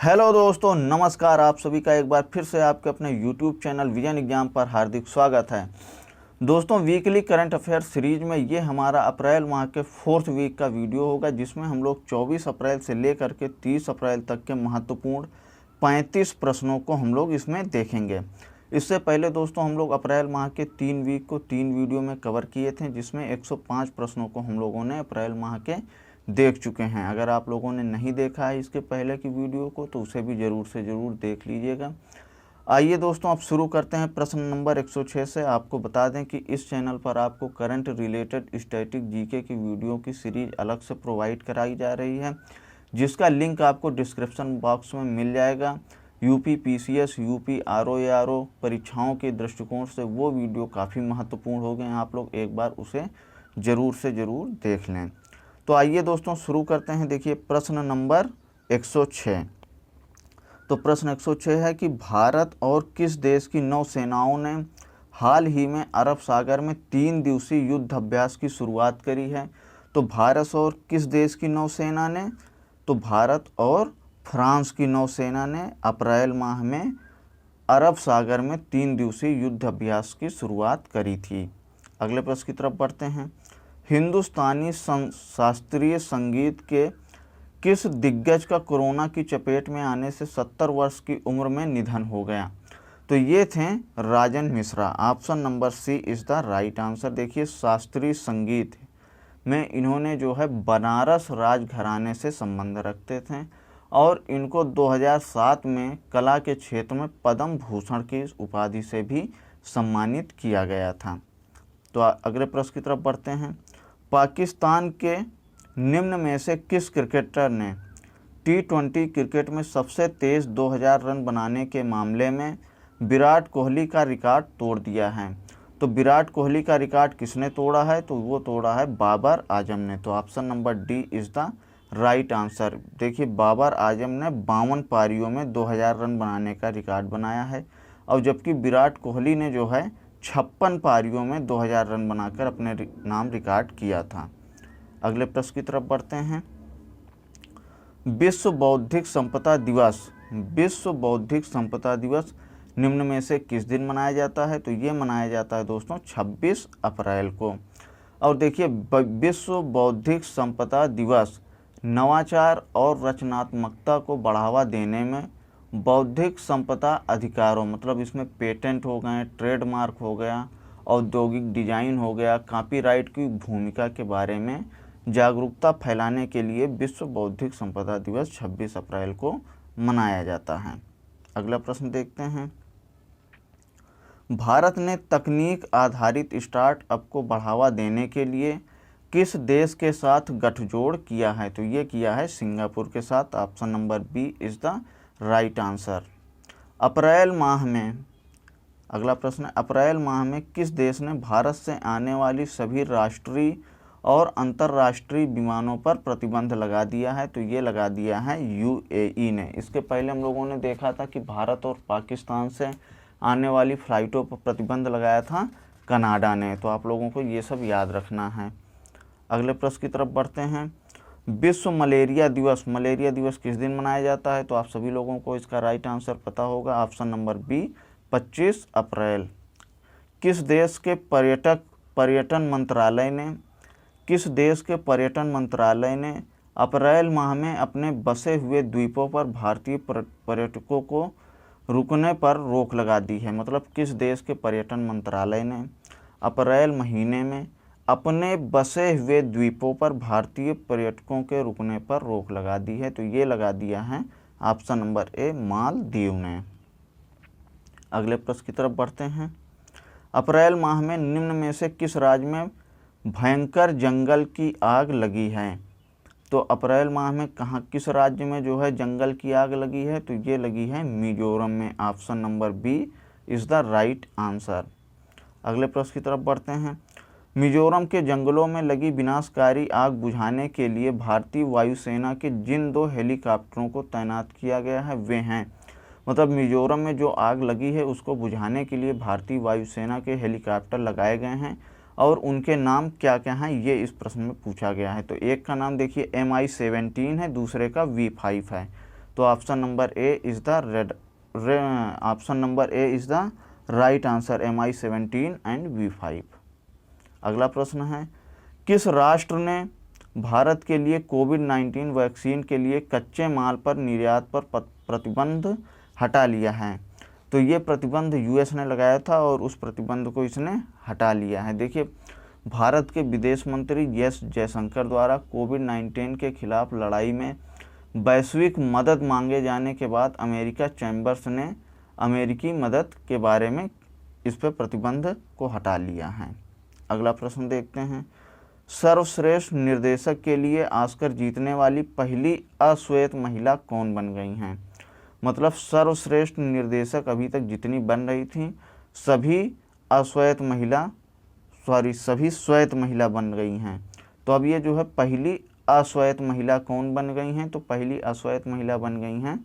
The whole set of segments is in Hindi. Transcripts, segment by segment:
हेलो दोस्तों, नमस्कार। आप सभी का एक बार फिर से आपके अपने यूट्यूब चैनल विजन एग्जाम पर हार्दिक स्वागत है। दोस्तों, वीकली करंट अफेयर सीरीज में ये हमारा अप्रैल माह के 4th वीक का वीडियो होगा, जिसमें हम लोग 24 अप्रैल से लेकर के 30 अप्रैल तक के महत्वपूर्ण 35 प्रश्नों को हम लोग इसमें देखेंगे। इससे पहले दोस्तों हम लोग अप्रैल माह के 3 वीक को 3 वीडियो में कवर किए थे, जिसमें 105 प्रश्नों को हम लोगों ने अप्रैल माह के देख चुके हैं। अगर आप लोगों ने नहीं देखा है इसके पहले की वीडियो को तो उसे भी ज़रूर से ज़रूर देख लीजिएगा। आइए दोस्तों, अब शुरू करते हैं प्रश्न नंबर 106 से। आपको बता दें कि इस चैनल पर आपको करंट रिलेटेड स्टैटिक जीके की वीडियो की सीरीज अलग से प्रोवाइड कराई जा रही है, जिसका लिंक आपको डिस्क्रिप्शन बॉक्स में मिल जाएगा। यूपी पीसीएस, यूपी आरओ परीक्षाओं के दृष्टिकोण से वो वीडियो काफ़ी महत्वपूर्ण हो गए हैं। आप लोग एक बार उसे ज़रूर से ज़रूर देख लें। तो आइए दोस्तों शुरू करते हैं। देखिए प्रश्न नंबर 106। तो प्रश्न 106 है कि भारत और किस देश की नौसेनाओं ने हाल ही में अरब सागर में 3 दिवसीय युद्ध अभ्यास की शुरुआत करी है। तो भारत और किस देश की नौसेना ने? तो भारत और फ्रांस की नौसेना ने अप्रैल माह में अरब सागर में 3 दिवसीय युद्ध अभ्यास की शुरुआत करी थी। अगले प्रश्न की तरफ बढ़ते हैं। हिंदुस्तानी शास्त्रीय संगीत के किस दिग्गज का कोरोना की चपेट में आने से 70 वर्ष की उम्र में निधन हो गया? तो ये थे Rajan Mishra. Option number C is the right answer. देखिए, शास्त्रीय संगीत में इन्होंने जो है बनारस राजघराने से संबंध रखते थे और इनको 2007 में कला के क्षेत्र में पद्म भूषण की उपाधि से भी सम्मानित किया गया था। तो अगले प्रश्न की तरफ बढ़ते हैं। पाकिस्तान के निम्न में से किस क्रिकेटर ने T20 क्रिकेट में सबसे तेज़ 2000 रन बनाने के मामले में विराट कोहली का रिकॉर्ड तोड़ दिया है? तो विराट कोहली का रिकॉर्ड किसने तोड़ा है? तो वो तोड़ा है बाबर आजम ने। तो option number D is the right answer. देखिए, बाबर आजम ने 52 पारियों में 2000 रन बनाने का रिकॉर्ड बनाया है, और जबकि विराट कोहली ने जो है 56 पारियों में 2000 रन बनाकर अपने नाम रिकॉर्ड किया था। अगले प्रश्न की तरफ बढ़ते हैं। विश्व बौद्धिक संपदा दिवस निम्न में से किस दिन मनाया जाता है? तो ये मनाया जाता है दोस्तों 26 अप्रैल को। और देखिए, विश्व बौद्धिक संपदा दिवस नवाचार और रचनात्मकता को बढ़ावा देने में बौद्धिक संपदा अधिकारों, मतलब इसमें पेटेंट हो गए, ट्रेडमार्क हो गया, औद्योगिक डिजाइन हो गया, कॉपीराइट की भूमिका के बारे में जागरूकता फैलाने के लिए विश्व बौद्धिक संपदा दिवस 26 अप्रैल को मनाया जाता है। अगला प्रश्न देखते हैं। भारत ने तकनीक आधारित स्टार्टअप को बढ़ावा देने के लिए किस देश के साथ गठजोड़ किया है? तो ये किया है सिंगापुर के साथ। Option number B is the right answer. अप्रैल माह में, अगला प्रश्न है, अप्रैल माह में किस देश ने भारत से आने वाली सभी राष्ट्रीय और अंतर्राष्ट्रीय विमानों पर प्रतिबंध लगा दिया है? तो ये लगा दिया है यूएई ने। इसके पहले हम लोगों ने देखा था कि भारत और पाकिस्तान से आने वाली फ़्लाइटों पर प्रतिबंध लगाया था कनाडा ने। तो आप लोगों को ये सब याद रखना है। अगले प्रश्न की तरफ बढ़ते हैं। विश्व मलेरिया दिवस किस दिन मनाया जाता है? तो आप सभी लोगों को इसका राइट आंसर पता होगा। ऑप्शन नंबर बी 25 अप्रैल। किस देश के पर्यटन मंत्रालय ने अप्रैल माह में अपने बसे हुए द्वीपों पर भारतीय पर्यटकों को रुकने पर रोक लगा दी है? मतलब किस देश के पर्यटन मंत्रालय ने अप्रैल महीने में अपने बसे हुए द्वीपों पर भारतीय पर्यटकों के रुकने पर रोक लगा दी है? तो ये लगा दिया है ऑप्शन नंबर ए मालदीव ने। अगले प्रश्न की तरफ बढ़ते हैं। अप्रैल माह में निम्न में से किस राज्य में भयंकर जंगल की आग लगी है? तो अप्रैल माह में किस राज्य में जो है जंगल की आग लगी है? तो ये लगी है मिजोरम में। Option number B is the right answer. अगले प्रश्न की तरफ बढ़ते हैं। मिजोरम के जंगलों में लगी विनाशकारी आग बुझाने के लिए भारतीय वायुसेना के जिन 2 हेलीकॉप्टरों को तैनात किया गया है वे हैं? मतलब मिजोरम में जो आग लगी है उसको बुझाने के लिए भारतीय वायुसेना के हेलीकॉप्टर लगाए गए हैं, और उनके नाम क्या क्या हैं ये इस प्रश्न में पूछा गया है। तो एक का नाम देखिए MI-17 है, दूसरे का V5 है। तो option number A is the option number A is the right answer, MI-17 and V5। अगला प्रश्न है, किस राष्ट्र ने भारत के लिए कोविड-19 वैक्सीन के लिए कच्चे माल पर निर्यात पर प्रतिबंध हटा लिया है? तो ये प्रतिबंध यूएस ने लगाया था और उस प्रतिबंध को इसने हटा लिया है। देखिए, भारत के विदेश मंत्री एस जयशंकर द्वारा कोविड-19 के खिलाफ लड़ाई में वैश्विक मदद मांगे जाने के बाद अमेरिका चैम्बर्स ने अमेरिकी मदद के बारे में इस पर प्रतिबंध को हटा लिया है। अगला प्रश्न देखते हैं, सर्वश्रेष्ठ निर्देशक के लिए ऑस्कर जीतने वाली पहली अश्वेत महिला कौन बन गई हैं? मतलब सर्वश्रेष्ठ निर्देशक अभी तक जितनी बन रही थी सभी श्वेत महिला बन गई हैं। तो अब ये जो है पहली अश्वेत महिला कौन बन गई हैं? तो पहली अश्वेत महिला बन गई हैं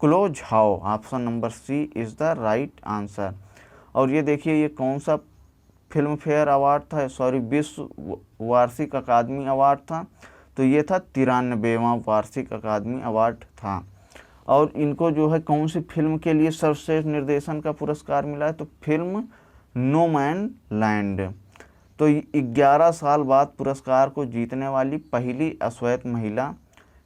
Chloe Zhao. Option number C is the right answer. और ये देखिए, ये कौन सा फिल्म फेयर अवार्ड था, विश्व वार्षिक अकादमी अवार्ड था। तो ये था 93वां वार्षिक अकादमी अवार्ड था। और इनको जो है कौन सी फिल्म के लिए सर्वश्रेष्ठ निर्देशन का पुरस्कार मिला है? तो फिल्म नो मैन लैंड। तो 11 साल बाद पुरस्कार को जीतने वाली पहली अश्वेत महिला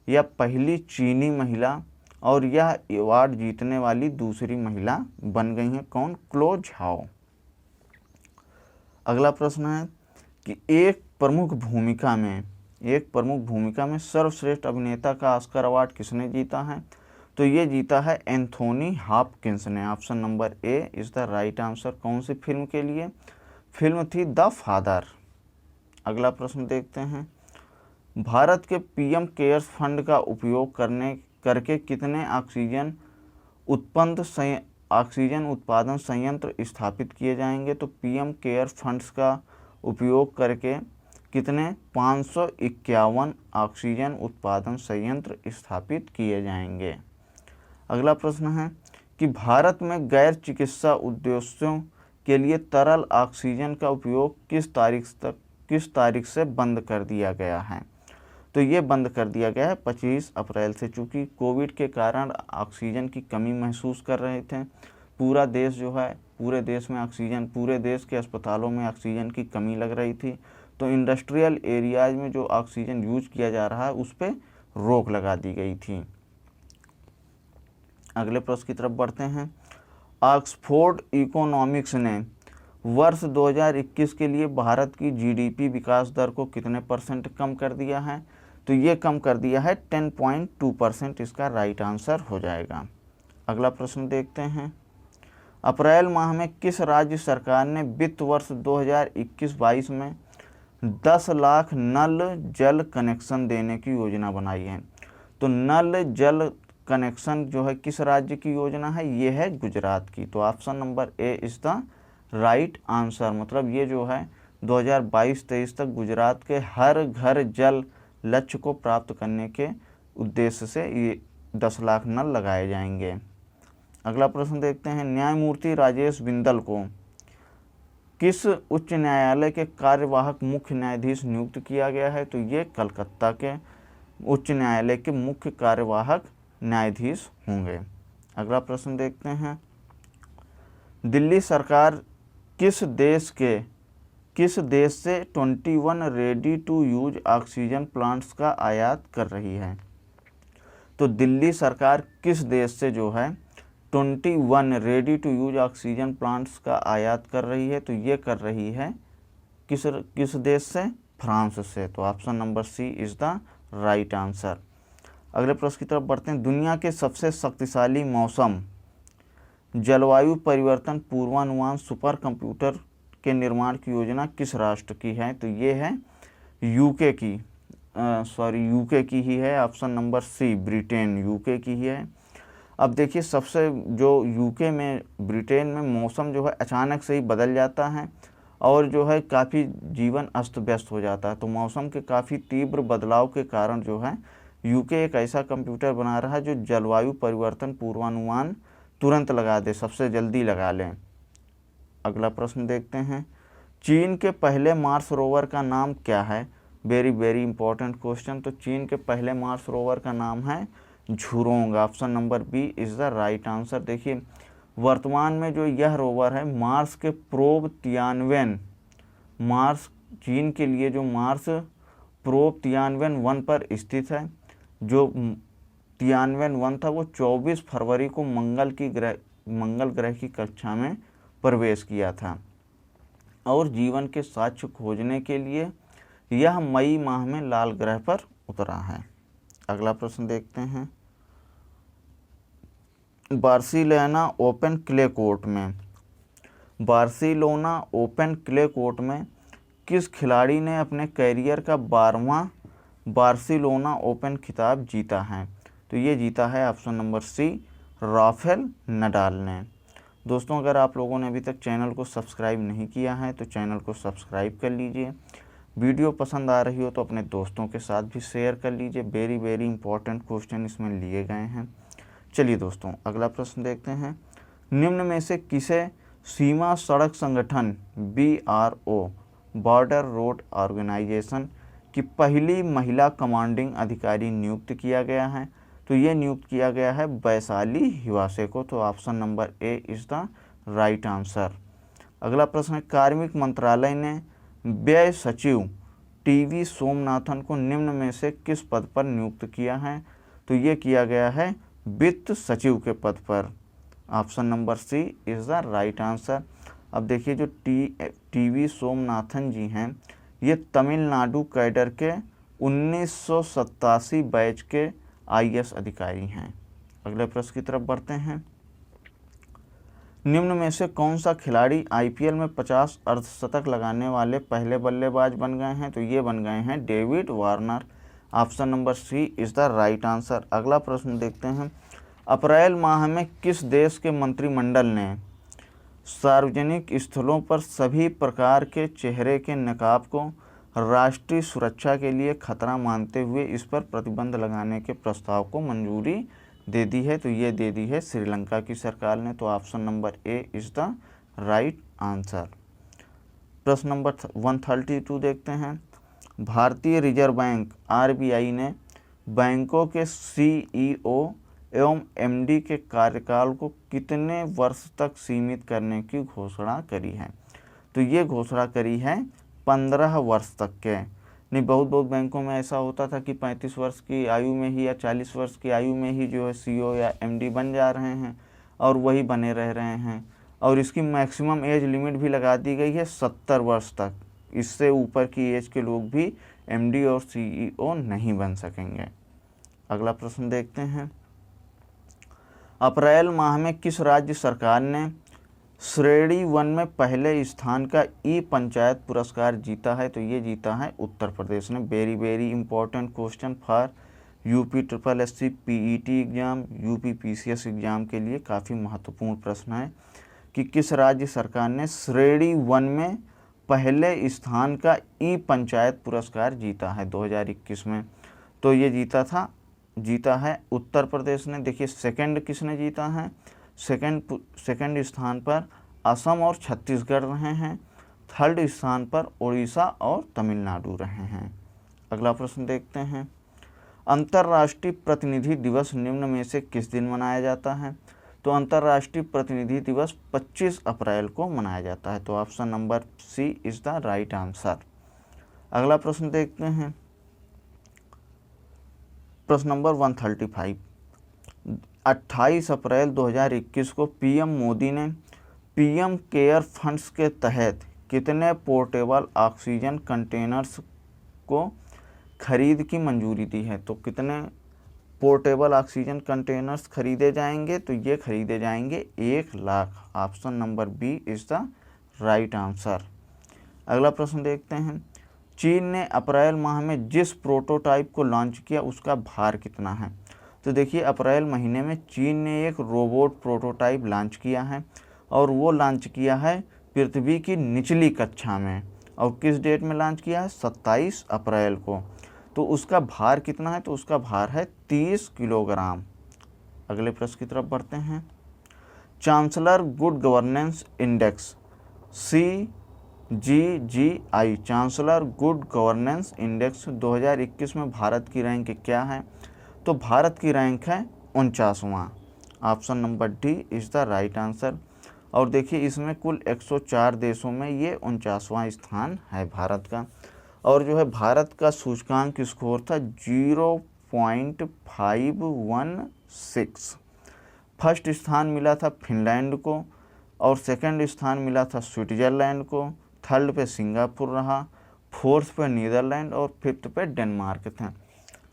या पहली चीनी महिला और यह अवार्ड जीतने वाली दूसरी महिला बन गई हैं। कौन? क्लो झाओ। अगला प्रश्न है कि एक प्रमुख भूमिका में सर्वश्रेष्ठ अभिनेता का ऑस्कर अवार्ड किसने जीता है? तो ये जीता है एंथोनी हॉपकिंस ने। Option number A is the right answer. कौन सी फिल्म के लिए? फिल्म थी द फादर। अगला प्रश्न देखते हैं, भारत के पीएम केयर्स फंड का उपयोग करके कितने ऑक्सीजन उत्पादन संयंत्र स्थापित किए जाएंगे? तो पीएम केयर फंड्स का उपयोग करके कितने 551 ऑक्सीजन उत्पादन संयंत्र स्थापित किए जाएंगे। अगला प्रश्न है कि भारत में गैर चिकित्सा उद्देश्यों के लिए तरल ऑक्सीजन का उपयोग किस तारीख से बंद कर दिया गया है? तो ये बंद कर दिया गया है 25 अप्रैल से। चूँकि कोविड के कारण ऑक्सीजन की कमी महसूस कर रहे थे, पूरा देश जो है, पूरे देश में ऑक्सीजन, पूरे देश के अस्पतालों में ऑक्सीजन की कमी लग रही थी, तो इंडस्ट्रियल एरियाज में जो ऑक्सीजन यूज किया जा रहा है उस पर रोक लगा दी गई थी। अगले प्रश्न की तरफ बढ़ते हैं, ऑक्सफोर्ड इकोनॉमिक्स ने वर्ष 2021 के लिए भारत की जीडीपी विकास दर को कितने % कम कर दिया है? तो ये कम कर दिया है 10.2%। इसका राइट आंसर हो जाएगा। अगला प्रश्न देखते हैं, अप्रैल माह में किस राज्य सरकार ने वित्त वर्ष 2021-22 में 10 लाख नल जल कनेक्शन देने की योजना बनाई है? तो नल जल कनेक्शन जो है किस राज्य की योजना है? ये है गुजरात की। तो option number A is the right answer. मतलब ये जो है 2022-23 तक गुजरात के हर घर जल लक्ष्य को प्राप्त करने के उद्देश्य से ये 10 लाख नल लगाए जाएंगे। अगला प्रश्न देखते हैं, न्यायमूर्ति राजेश बिंदल को किस उच्च न्यायालय के कार्यवाहक मुख्य न्यायाधीश नियुक्त किया गया है? तो ये कलकत्ता के उच्च न्यायालय के मुख्य कार्यवाहक न्यायाधीश होंगे। अगला प्रश्न देखते हैं, दिल्ली सरकार किस देश से 21 ready to use oxygen plants का आयात कर रही है? तो दिल्ली सरकार किस देश से जो है 21 ready to use oxygen plants का आयात कर रही है? तो ये कर रही है किस देश से? फ्रांस से। तो option number C is the right answer. अगले प्रश्न की तरफ बढ़ते हैं, दुनिया के सबसे शक्तिशाली मौसम जलवायु परिवर्तन पूर्वानुमान सुपर कंप्यूटर के निर्माण की योजना किस राष्ट्र की है? तो ये है यूके की ही है। Option number C Britain, UK की ही है। अब देखिए, सबसे जो यूके में, ब्रिटेन में मौसम जो है अचानक से ही बदल जाता है और जो है काफ़ी जीवन अस्त व्यस्त हो जाता है। तो मौसम के काफ़ी तीव्र बदलाव के कारण जो है यूके एक ऐसा कंप्यूटर बना रहा है जो जलवायु परिवर्तन पूर्वानुमान तुरंत लगा दे, सबसे जल्दी लगा लें। अगला प्रश्न देखते हैं, चीन के पहले मार्स रोवर का नाम क्या है? Very very important question. तो चीन के पहले मार्स रोवर का नाम है Zhurong. Option number B is the right answer. देखिए वर्तमान में जो यह रोवर है मार्स के प्रोब तियानवेन, मार्स चीन के लिए जो मार्स प्रोब तियानवेन-1 पर स्थित है। जो तियानवेन-1 था वो 24 फरवरी को मंगल ग्रह की कक्षा में प्रवेश किया था और जीवन के साक्ष्य खोजने के लिए यह मई माह में लाल ग्रह पर उतरा है। अगला प्रश्न देखते हैं। बार्सिलोना ओपन क्ले कोर्ट में, बार्सिलोना ओपन क्ले कोर्ट में किस खिलाड़ी ने अपने कैरियर का 12वां बार्सिलोना ओपन खिताब जीता है? तो ये जीता है option number C Rafael Nadal ने। दोस्तों अगर आप लोगों ने अभी तक चैनल को सब्सक्राइब नहीं किया है तो चैनल को सब्सक्राइब कर लीजिए। वीडियो पसंद आ रही हो तो अपने दोस्तों के साथ भी शेयर कर लीजिए। वेरी इंपॉर्टेंट क्वेश्चन इसमें लिए गए हैं। चलिए दोस्तों अगला प्रश्न देखते हैं। निम्न में से किसे सीमा सड़क संगठन BRO बॉर्डर रोड ऑर्गेनाइजेशन की पहली महिला कमांडिंग अधिकारी नियुक्त किया गया है? तो ये नियुक्त किया गया है वैशाली हिवासे को। तो option number A is the right answer. अगला प्रश्न है। कार्मिक मंत्रालय ने व्यय सचिव TV सोमनाथन को निम्न में से किस पद पर नियुक्त किया है? तो ये किया गया है वित्त सचिव के पद पर। Option number C is the right answer. अब देखिए जो TV सोमनाथन जी हैं ये तमिलनाडु कैडर के 1987 बैच के IAS अधिकारी हैं। अगले प्रश्न की तरफ बढ़ते हैं। निम्न में से कौन सा खिलाड़ी IPL में 50 अर्धशतक लगाने वाले पहले बल्लेबाज बन गए हैं? तो ये बन गए हैं David Warner. Option number C is the right answer. अगला प्रश्न देखते हैं। अप्रैल माह में किस देश के मंत्रिमंडल ने सार्वजनिक स्थलों पर सभी प्रकार के चेहरे के नकाब को राष्ट्रीय सुरक्षा के लिए खतरा मानते हुए इस पर प्रतिबंध लगाने के प्रस्ताव को मंजूरी दे दी है? तो ये दे दी है श्रीलंका की सरकार ने। तो option number A is the right answer. प्रश्न नंबर 132 देखते हैं। भारतीय रिजर्व बैंक RBI ने बैंकों के CEO एवं MD के कार्यकाल को कितने वर्ष तक सीमित करने की घोषणा करी है? तो ये घोषणा करी है 15 वर्ष तक के। नहीं, बहुत बैंकों में ऐसा होता था कि 35 वर्ष की आयु में ही या 40 वर्ष की आयु में ही जो है CEO या MD बन जा रहे हैं और वही बने रह रहे हैं। और इसकी मैक्सिमम एज लिमिट भी लगा दी गई है 70 वर्ष तक। इससे ऊपर की एज के लोग भी MD और CEO नहीं बन सकेंगे। अगला प्रश्न देखते हैं। अप्रैल माह में किस राज्य सरकार ने श्रेणी 1 में पहले स्थान का पंचायत पुरस्कार जीता है? तो ये जीता है उत्तर प्रदेश ने। Very important question for UPSSC PET exam, UPPCS exam के लिए काफ़ी महत्वपूर्ण प्रश्न है कि किस राज्य सरकार ने श्रेणी 1 में पहले स्थान का पंचायत पुरस्कार जीता है 2021 में? तो ये जीता है उत्तर प्रदेश ने। देखिए सेकंड किसने जीता है? सेकंड स्थान पर असम और छत्तीसगढ़ रहे हैं। थर्ड स्थान पर उड़ीसा और तमिलनाडु रहे हैं। अगला प्रश्न देखते हैं। अंतर्राष्ट्रीय प्रतिनिधि दिवस निम्न में से किस दिन मनाया जाता है? तो अंतर्राष्ट्रीय प्रतिनिधि दिवस 25 अप्रैल को मनाया जाता है। तो option number C is the right answer. अगला प्रश्न देखते हैं। प्रश्न नंबर 135। 28 अप्रैल 2021 को PM मोदी ने PM केयर फंड्स के तहत कितने पोर्टेबल ऑक्सीजन कंटेनर्स को खरीद की मंजूरी दी है? तो कितने पोर्टेबल ऑक्सीजन कंटेनर्स खरीदे जाएंगे? तो ये खरीदे जाएंगे 1 lakh. Option number B is the right answer. अगला प्रश्न देखते हैं। चीन ने अप्रैल माह में जिस प्रोटोटाइप को लॉन्च किया उसका भार कितना है? तो देखिए अप्रैल महीने में चीन ने एक रोबोट प्रोटोटाइप लॉन्च किया है और वो लॉन्च किया है पृथ्वी की निचली कक्षा में। और किस डेट में लॉन्च किया है? 27 अप्रैल को। तो उसका भार कितना है? तो उसका भार है 30 किलोग्राम। अगले प्रश्न की तरफ बढ़ते हैं। Chancellor good governance index CGGI chancellor good governance index 2021 में भारत की रैंक क्या है? तो तो भारत की रैंक है 49वां। Option number D is the right answer. और देखिए इसमें कुल 104 देशों में ये 49वां स्थान है भारत का। और जो है भारत का सूचकांक स्कोर था 0.516। फर्स्ट स्थान मिला था फिनलैंड को, और सेकंड स्थान मिला था स्विट्ज़रलैंड को, थर्ड पे सिंगापुर रहा, फोर्थ पे नीदरलैंड और फिफ्थ पे डेनमार्क था।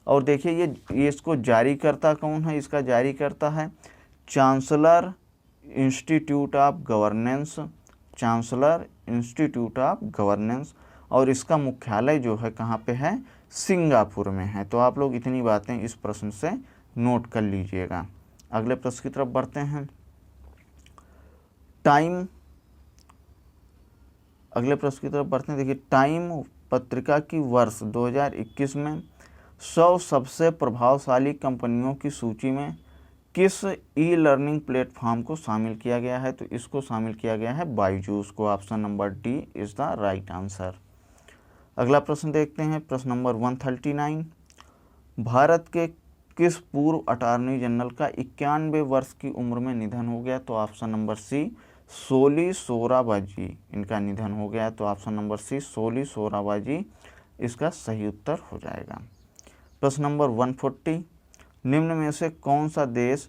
और देखिए ये इसको जारी करता कौन है? इसका जारी करता है chancellor institute of governance, chancellor institute of governance. और इसका मुख्यालय जो है कहाँ पे है? सिंगापुर में है। तो आप लोग इतनी बातें इस प्रश्न से नोट कर लीजिएगा। अगले प्रश्न की तरफ बढ़ते हैं। देखिए टाइम पत्रिका की वर्ष 2021 में 100 सबसे प्रभावशाली कंपनियों की सूची में किस ई लर्निंग प्लेटफॉर्म को शामिल किया गया है? तो इसको शामिल किया गया है बायजूस को। Option number D is the right answer. अगला प्रश्न देखते हैं, प्रश्न नंबर 139। भारत के किस पूर्व अटॉर्नी जनरल का 91 वर्ष की उम्र में निधन हो गया? तो ऑप्शन नंबर सी सोली सोराबाजी इनका निधन हो गया। तो ऑप्शन नंबर सी सोली सोराबाजी इसका सही उत्तर हो जाएगा। प्रश्न नंबर 140। निम्न में से कौन सा देश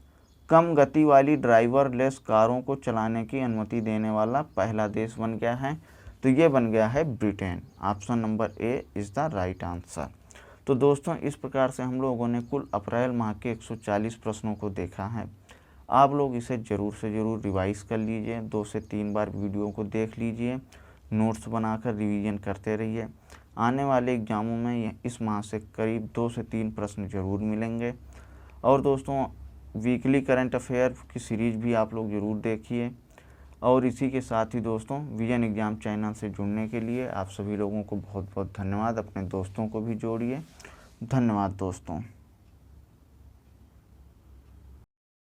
कम गति वाली ड्राइवरलेस कारों को चलाने की अनुमति देने वाला पहला देश बन गया है? तो ये बन गया है Britain. Option number A is the right answer. तो दोस्तों इस प्रकार से हम लोगों ने कुल अप्रैल माह के 140 प्रश्नों को देखा है। आप लोग इसे ज़रूर से ज़रूर रिवाइज़ कर लीजिए, 2 से 3 बार वीडियो को देख लीजिए, नोट्स बनाकर रिवीजन करते रहिए। आने वाले एग्ज़ामों में इस माह से करीब 2 से 3 प्रश्न ज़रूर मिलेंगे। और दोस्तों वीकली करंट अफेयर की सीरीज़ भी आप लोग ज़रूर देखिए। और इसी के साथ ही दोस्तों विजन एग्ज़ाम चैनल से जुड़ने के लिए आप सभी लोगों को बहुत बहुत धन्यवाद। अपने दोस्तों को भी जोड़िए। धन्यवाद दोस्तों।